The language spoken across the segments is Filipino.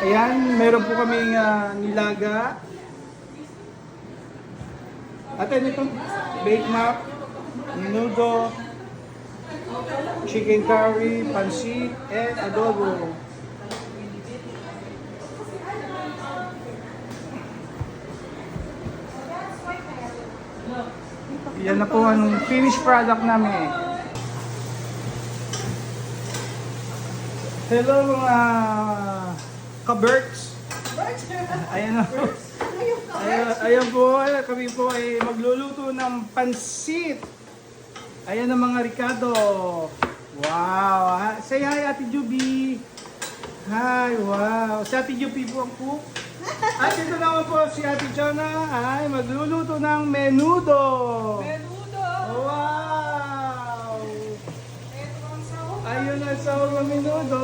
Ayan, meron po kaming nilaga. At ano ito? Bake mac, menudo, chicken curry, pansit, and adobo. Yan na po ang finished product namin. Hello mga ka-Berks. Ayan na po. Ayan po, kami po ay magluluto ng pansit. Ayan ang mga Ricardo. Wow! Say hi Ate Juby. Hi, wow. Si Ate Juby po ang cook. At ito naman po si Ate Chona ay magluluto ng menudo. Menudo! Wow! Ito ang sahog. Ayun ang sahog ng menudo.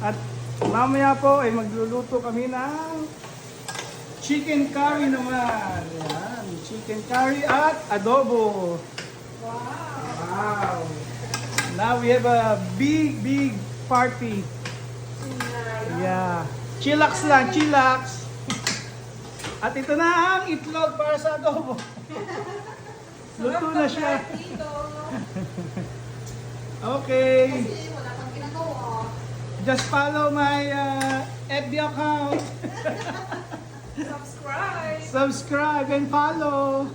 At mamaya po ay magluluto kami ng chicken curry naman. Yan, chicken curry at adobo. Wow! Wow! Now we have a big party. Yeah. Chillax lang, chillax. At ito na ang itlog para sa adobo. Luto na siya. Okay. Kasi wala kang ginagawa. Just follow my FB account. Subscribe! Subscribe and follow.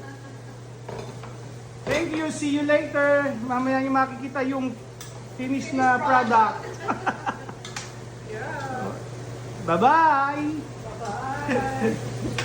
Thank you. See you later. Mamaya niyo makikita yung finished na product. Yeah! Bye-bye. Bye-bye!